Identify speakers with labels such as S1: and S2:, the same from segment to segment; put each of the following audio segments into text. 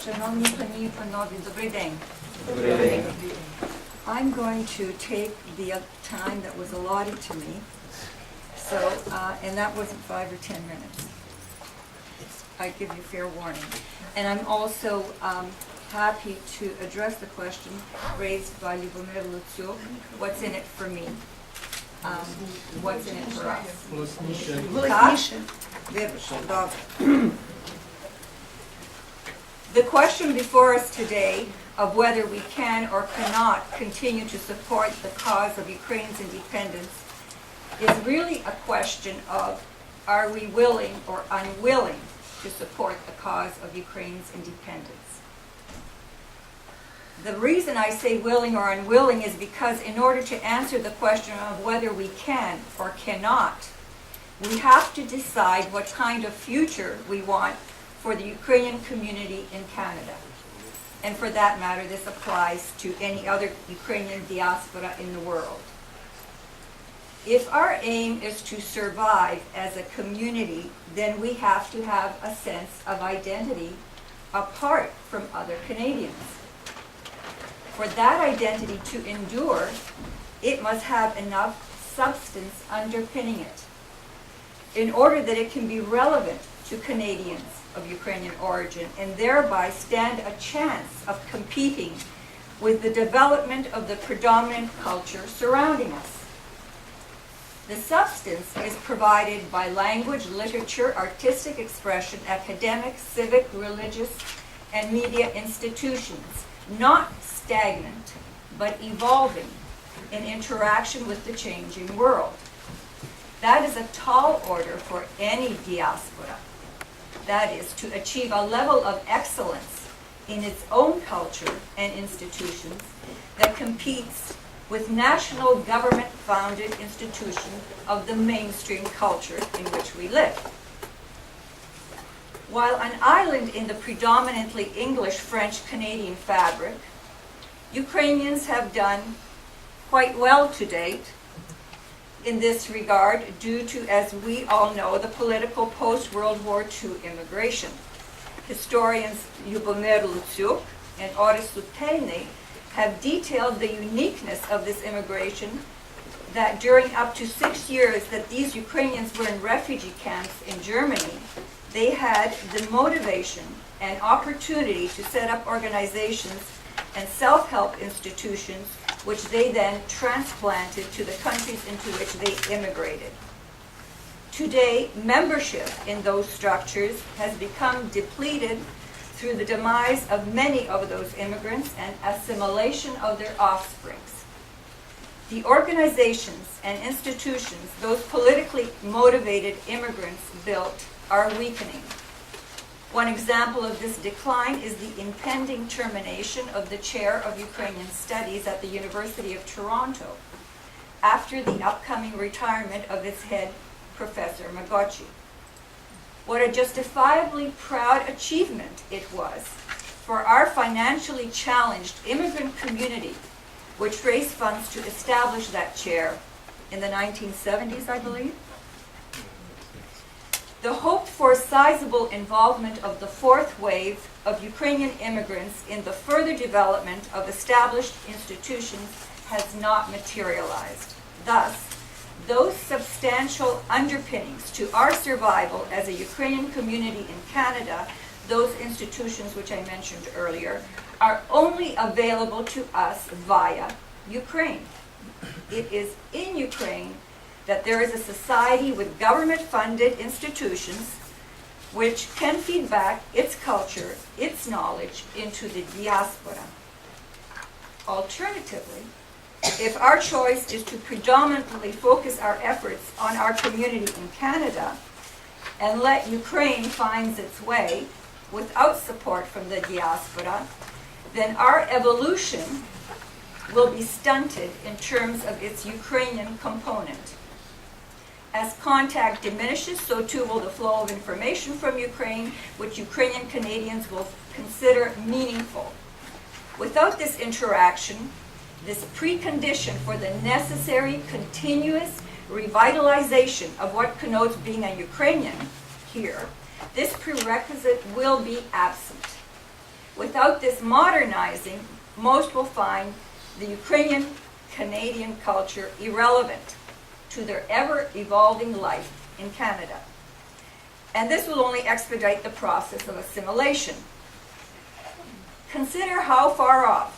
S1: Шановні пані і панові, добрий день.
S2: Добрий день.
S1: I'm going to take the time that was allotted to me, so, and that wasn't 5 or 10 minutes. I give you fair warning. And I'm also happy to address the question raised by Lubomyr Luciuk, what's in it for me? What's in it for us? The question before us today of whether we can or cannot continue to support the cause of Ukraine's independence is really a question of, are we willing or unwilling to support the cause of Ukraine's independence? The reason I say willing or unwilling is because in order to answer the question of whether we can or cannot, we have to decide what kind of future we want for the Ukrainian community in Canada. And for that matter, this applies to any other Ukrainian diaspora in the world. If our aim is to survive as a community, then we have to have a sense of identity apart from other Canadians. For that identity to endure, it must have enough substance underpinning it, in order that it can be relevant to Canadians of Ukrainian origin and thereby stand a chance of competing with the development of the predominant culture surrounding us. The substance is provided by language, literature, artistic expression, academic, civic, religious, and media institutions, not stagnant, but evolving in interaction with the changing world. That is a tall order for any diaspora. That is, to achieve a level of excellence in its own culture and institutions that competes with national government-founded institutions of the mainstream culture in which we live. While an island in the predominantly English, French, Canadian fabric, Ukrainians have done quite well to date in this regard due to, as we all know, the political post-World War II immigration. Historians Lubomyr Luciuk and have detailed the uniqueness of this immigration, that during up to 6 years that these Ukrainians were in refugee camps in Germany, they had the motivation and opportunity to set up organizations and self-help institutions which they then transplanted to the countries into which they immigrated. Today, membership in those structures has become depleted through the demise of many of those immigrants and assimilation of their offsprings. The organizations and institutions those politically motivated immigrants built are weakening. One example of this decline is the impending termination of the chair of Ukrainian studies at the University of Toronto after the upcoming retirement of its head, Professor Magochi. What a justifiably proud achievement it was for our financially challenged immigrant community, which raised funds to establish that chair in the 1970s, I believe. The hoped-for sizable involvement of the fourth wave of Ukrainian immigrants in the further development of established institutions has not materialized. Thus, those substantial underpinnings to our survival as a Ukrainian community in Canada, those institutions which I mentioned earlier, are only available to us via Ukraine. It is in Ukraine that there is a society with government-funded institutions which can feed back its culture, its knowledge into the diaspora. Alternatively, if our choice is to predominantly focus our efforts on our community in Canada and let Ukraine find its way without support from the diaspora, then our evolution will be stunted in terms of its Ukrainian component. As contact diminishes, so too will the flow of information from Ukraine, which Ukrainian Canadians will consider meaningful. Without this interaction, this precondition for the necessary continuous revitalization of what connotes being a Ukrainian here, this prerequisite will be absent. Without this modernizing, most will find the Ukrainian-Canadian culture irrelevant to their ever-evolving life in Canada. And this will only expedite the process of assimilation. Consider how far off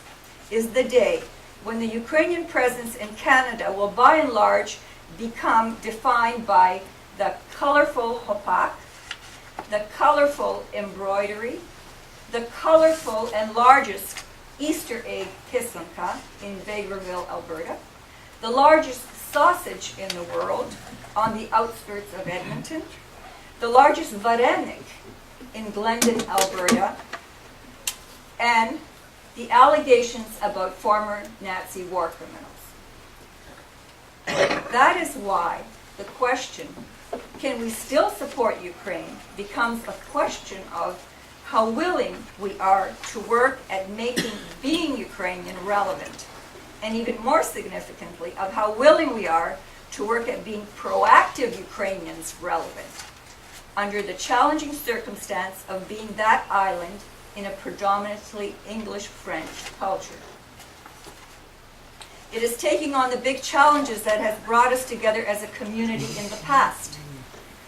S1: is the day when the Ukrainian presence in Canada will by and large become defined by the colorful hopak, the colorful embroidery, the colorful and largest Easter egg pisanka in Vegreville, Alberta, the largest sausage in the world on the outskirts of Edmonton, the largest varenik in Glendon, Alberta, and the allegations about former Nazi war criminals. That is why the question, can we still support Ukraine, becomes a question of how willing we are to work at making being Ukrainian relevant, and even more significantly, of how willing we are to work at being proactive Ukrainians relevant, under the challenging circumstance of being that island in a predominantly English-French culture. It is taking on the big challenges that has brought us together as a community in the past.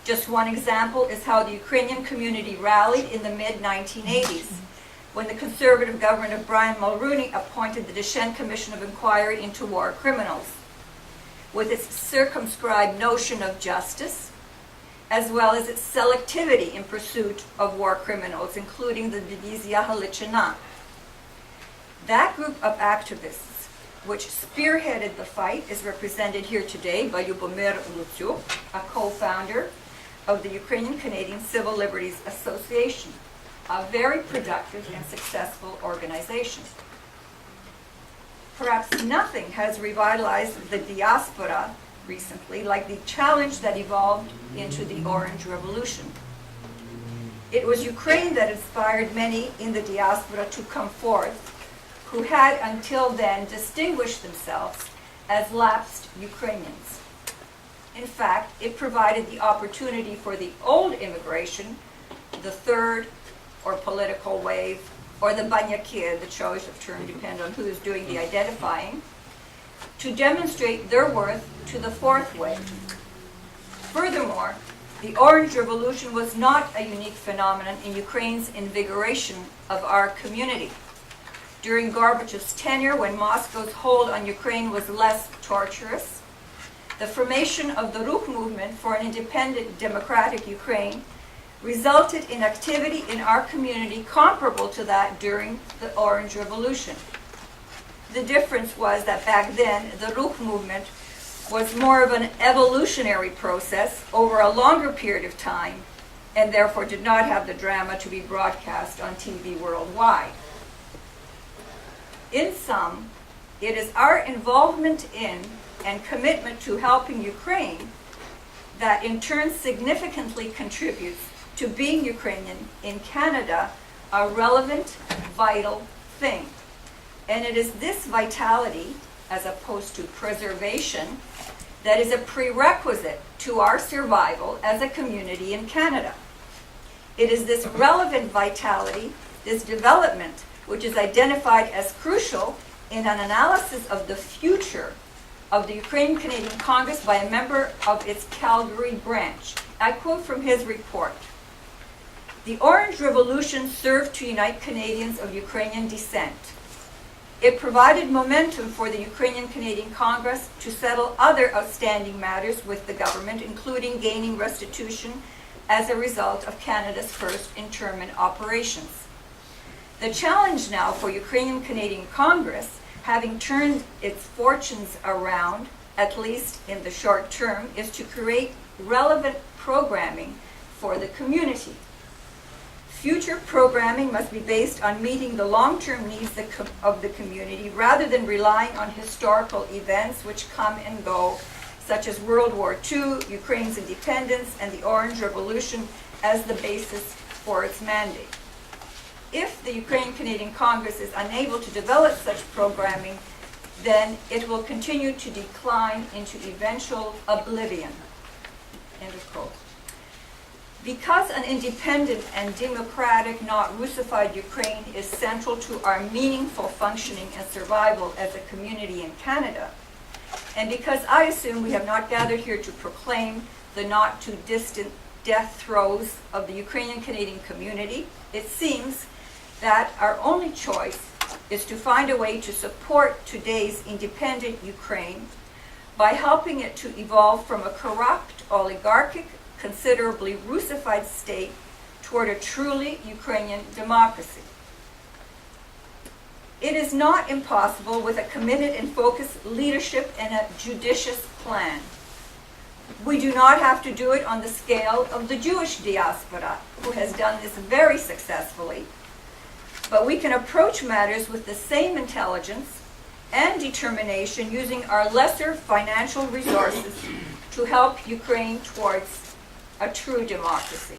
S1: Just one example is how the Ukrainian community rallied in the mid-1980s, when the conservative government of Brian Mulroney appointed the Deschênes Commission of Inquiry into War Criminals. With its circumscribed notion of justice, as well as its selectivity in pursuit of war criminals, including the Divizia Halichina. That group of activists, which spearheaded the fight, is represented here today by Lubomyr Luciuk, a co-founder of the Ukrainian-Canadian Civil Liberties Association, a very productive and successful organization. Perhaps nothing has revitalized the diaspora recently like the challenge that evolved into the Orange Revolution. It was Ukraine that inspired many in the diaspora to come forth, who had until then distinguished themselves as lapsed Ukrainians. In fact, it provided the opportunity for the old immigration, the third or political wave, or the banyakir, the choice of term depends on who is doing the identifying, to demonstrate their worth to the fourth wave. Furthermore, the Orange Revolution was not a unique phenomenon in Ukraine's invigoration of our community. During Gorbachev's tenure, when Moscow's hold on Ukraine was less torturous, the formation of the Ruch movement for an independent, democratic Ukraine resulted in activity in our community comparable to that during the Orange Revolution. The difference was that back then, the Ruch movement was more of an evolutionary process over a longer period of time, and therefore did not have the drama to be broadcast on TV worldwide. In sum, it is our involvement in and commitment to helping Ukraine that in turn significantly contributes to being Ukrainian in Canada a relevant, vital thing. And it is this vitality, as opposed to preservation, that is a prerequisite to our survival as a community in Canada. It is this relevant vitality, this development, which is identified as crucial in an analysis of the future of the Ukrainian-Canadian Congress by a member of its Calgary branch. I quote from his report. The Orange Revolution served to unite Canadians of Ukrainian descent. It provided momentum for the Ukrainian-Canadian Congress to settle other outstanding matters with the government, including gaining restitution as a result of Canada's first internment operations. The challenge now for Ukrainian-Canadian Congress, having turned its fortunes around, at least in the short term, is to create relevant programming for the community. Future programming must be based on meeting the long-term needs of the community rather than relying on historical events which come and go, such as World War II, Ukraine's independence, and the Orange Revolution as the basis for its mandate. If the Ukrainian-Canadian Congress is unable to develop such programming, then it will continue to decline into eventual oblivion. End of quote. Because an independent and democratic, not Russified Ukraine is central to our meaningful functioning and survival as a community in Canada, and because I assume we have not gathered here to proclaim the not too distant death throes of the Ukrainian Canadian community, it seems that our only choice is to find a way to support today's independent Ukraine by helping it to evolve from a corrupt, oligarchic, considerably Russified state toward a truly Ukrainian democracy. It is not impossible with a committed and focused leadership and a judicious plan. We do not have to do it on the scale of the Jewish diaspora, who has done this very successfully, but we can approach matters with the same intelligence and determination using our lesser financial resources to help Ukraine towards a true democracy.